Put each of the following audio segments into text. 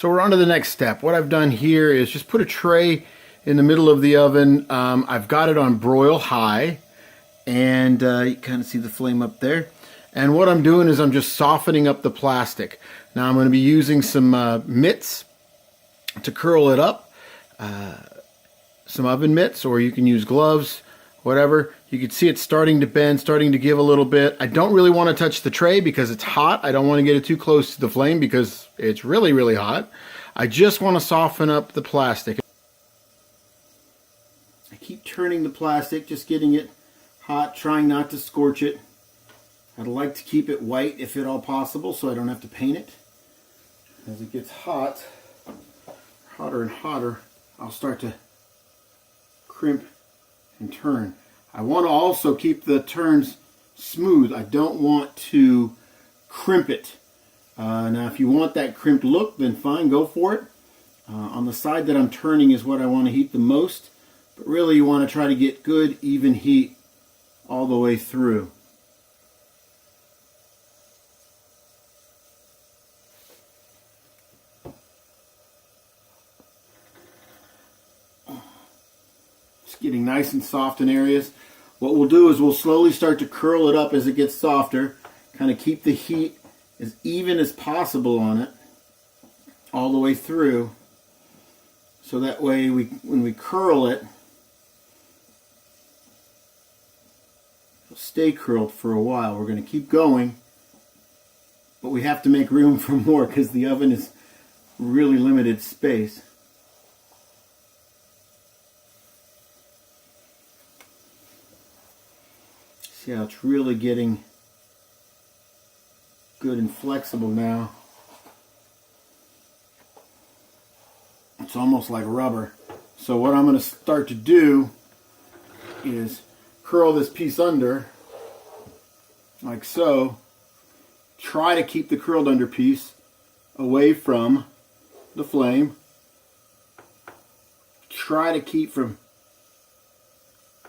So we're on to the next step. What I've done here is just put a tray in the middle of the oven. I've got it on broil high, and you kind of see the flame up there. And what I'm doing is I'm just softening up the plastic. Now I'm going to be using some mitts to curl it up, some oven mitts, or you can use gloves, whatever. You can see it's starting to bend, starting to give a little bit. I don't really want to touch the tray because it's hot. I don't want to get it too close to the flame because it's really, really hot. I just want to soften up the plastic. I keep turning the plastic, just getting it hot, trying not to scorch it. I'd like to keep it white if at all possible so I don't have to paint it. As it gets hot, hotter and hotter, I'll start to crimp and turn. I want to also keep the turns smooth. I don't want to crimp it. Now if you want that crimped look, then fine, go for it. On the side that I'm turning is what I want to heat the most, but really you want to try to get good even heat all the way through. Getting nice and soft in areas. What we'll do is we'll slowly start to curl it up as it gets softer, kind of keep the heat as even as possible on it all the way through, so that way when we curl it, it'll stay curled for a while. We're going to keep going, but we have to make room for more because the oven is really limited space. See how it's really getting good and flexible now. It's almost like rubber. So what I'm going to start to do is curl this piece under, like so. Try to keep the curled under piece away from the flame. Try to keep from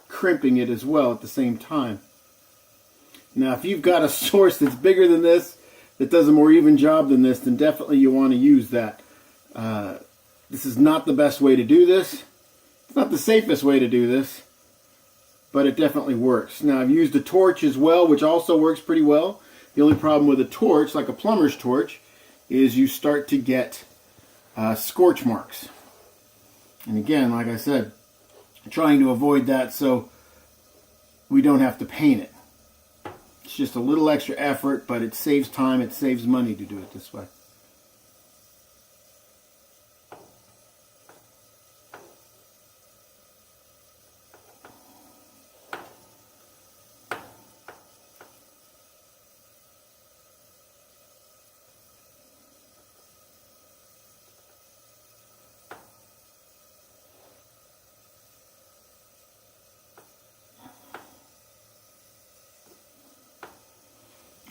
crimping it as well at the same time. Now, if you've got a source that's bigger than this, that does a more even job than this, then definitely you want to use that. This is not the best way to do this. It's not the safest way to do this, but it definitely works. Now, I've used a torch as well, which also works pretty well. The only problem with a torch, like a plumber's torch, is you start to get scorch marks. And again, like I said, I'm trying to avoid that so we don't have to paint it. It's just a little extra effort, but it saves time, it saves money to do it this way.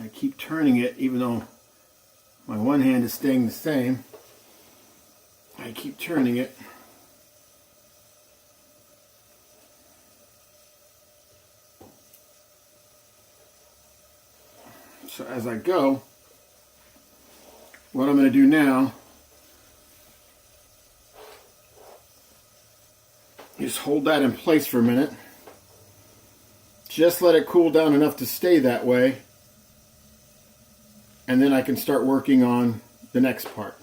I keep turning it even though my one hand is staying the same. I keep turning it. So as I go, what I'm going to do now is hold that in place for a minute. Just let it cool down enough to stay that way. And then I can start working on the next part.